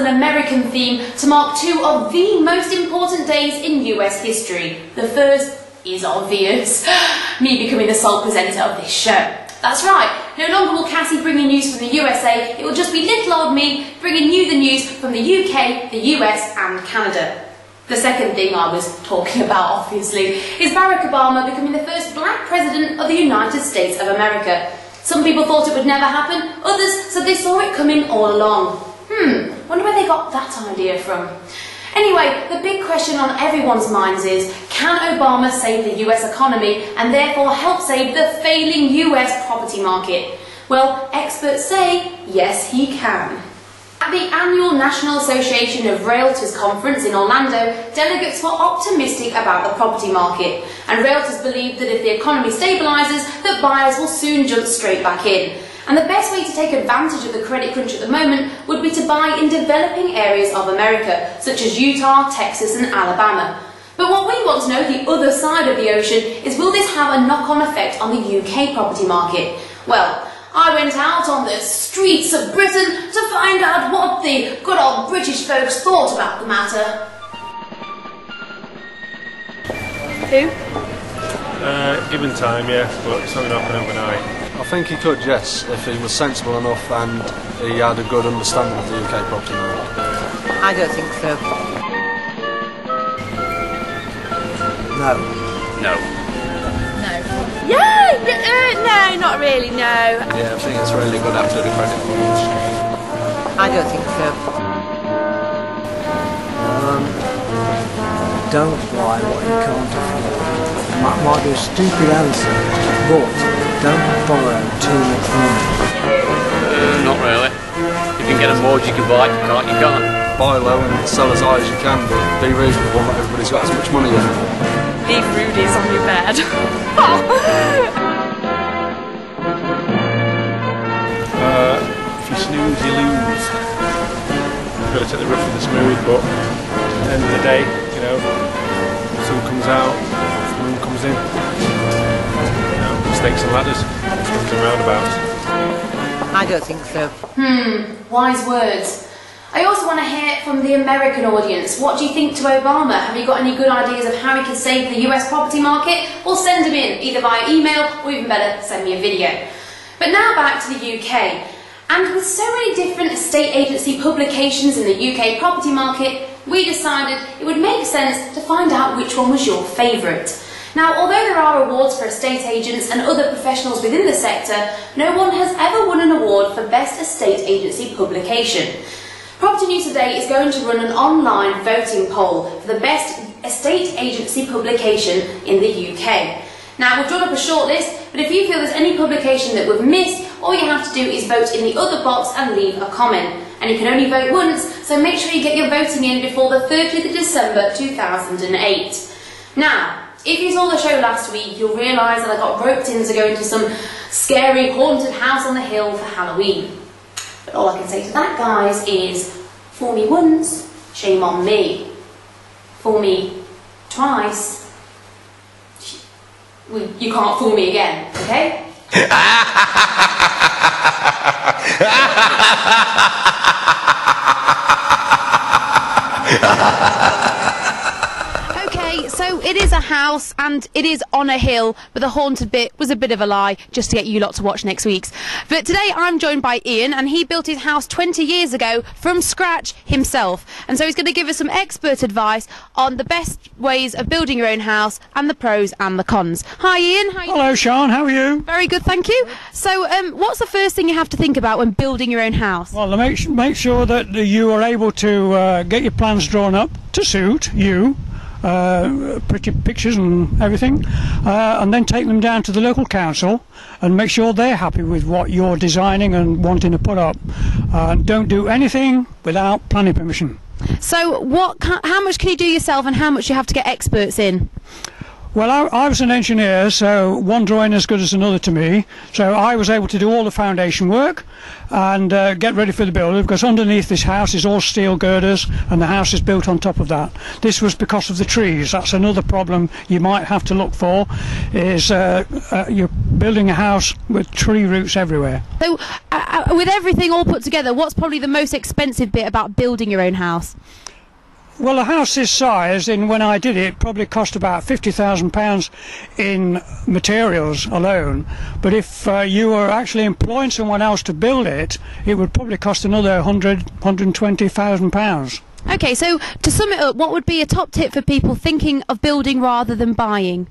American theme to mark two of the most important days in US history. The first is obvious, me becoming the sole presenter of this show. That's right, no longer will Cassie bring you news from the USA, it will just be little old me bringing you the news from the UK, the US and Canada. The second thing I was talking about, obviously, is Barack Obama becoming the first black president of the United States of America. Some people thought it would never happen, others said they saw it coming all along. Wonder where they got that idea from. Anyway, the big question on everyone's minds is, can Obama save the US economy and therefore help save the failing US property market? Well, experts say, yes he can. At the annual National Association of Realtors conference in Orlando, delegates were optimistic about the property market, and realtors believe that if the economy stabilises, that buyers will soon jump straight back in. And the best way to take advantage of the credit crunch at the moment would be to buy in developing areas of America, such as Utah, Texas and Alabama. But what we want to know, the other side of the ocean, is will this have a knock-on effect on the UK property market? Well, I went out on the streets of Britain to find out what the good old British folks thought about the matter. Who? Given time, yeah, but it's not going to happen overnight. I think he could, yes, if he was sensible enough and he had a good understanding of the UK property market. I don't think so. No. No. No. Yeah, no, not really, no. Yeah, I think it's really good after the credit crunch. I don't think so. Don't buy what you can't afford. Might be a stupid answer, but don't borrow too much money. Not really. If you can get a mortgage you can buy, you can't, you can't. Buy low and sell as high as you can, but be reasonable, not everybody's got as much money as you. Leave Rudy's on your bed. If you snooze, you lose. You've got to take the rough with the smooth, but at the end of the day, you know, sun comes out, the moon comes in. You know, snakes and ladders, swings and roundabouts. I don't think so. Wise words. I also want to hear from the American audience. What do you think to Obama? Have you got any good ideas of how he could save the US property market? Well, send them in, either via email or even better, send me a video. But now back to the UK. And with so many different estate agency publications in the UK property market, we decided it would make sense to find out which one was your favourite. Now, although there are awards for estate agents and other professionals within the sector, no one has ever won an award for Best Estate Agency Publication. Property News Today is going to run an online voting poll for the best estate agency publication in the UK. Now, we've drawn up a shortlist, but if you feel there's any publication that we've missed, all you have to do is vote in the other box and leave a comment. And you can only vote once, so make sure you get your voting in before the 30th of December 2008. Now, if you saw the show last week, you'll realise that I got roped in to go into some scary haunted house on the hill for Halloween. But all I can say to that, guys, is fool me once, shame on me. Fool me twice, you can't fool me again, okay? Okay, so it is a house and it is on a hill, but the haunted bit was a bit of a lie, just to get you lot to watch next week's. But today I'm joined by Ian, and he built his house 20 years ago from scratch himself. And so he's going to give us some expert advice on the best ways of building your own house and the pros and the cons. Hi Ian. Hello Sean, how are you? Very good, thank you. So what's the first thing you have to think about when building your own house? Well, make sure that you are able to get your plans drawn up to suit you. Pretty pictures and everything, and then take them down to the local council and make sure they're happy with what you're designing and wanting to put up. Don't do anything without planning permission. So how much can you do yourself and how much do you have to get experts in? Well, I was an engineer, so one drawing as good as another to me. So I was able to do all the foundation work and get ready for the builder, because underneath this house is all steel girders and the house is built on top of that. This was because of the trees. That's another problem you might have to look for, is you're building a house with tree roots everywhere. So with everything all put together, what's probably the most expensive bit about building your own house? Well, a house this size, when I did it, probably cost about £50,000 in materials alone. But if you were actually employing someone else to build it, it would probably cost another £120,000. Okay, so to sum it up, what would be a top tip for people thinking of building rather than buying?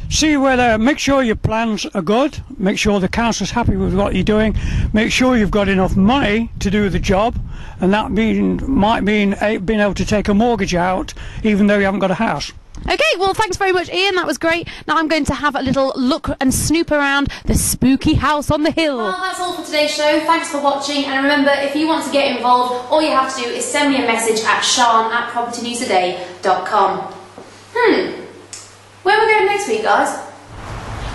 See whether, make sure your plans are good, make sure the council's happy with what you're doing, make sure you've got enough money to do the job, and that might mean being able to take a mortgage out even though you haven't got a house. Okay, well thanks very much, Ian, that was great. Now I'm going to have a little look and snoop around the spooky house on the hill. Well, that's all for today's show. Thanks for watching, and remember, if you want to get involved, all you have to do is send me a message at sean@propertynewstoday.com. Where are we going next week, guys?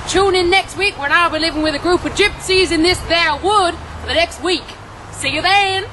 Tune in next week when I'll be living with a group of gypsies in this there wood for the next week. See you then.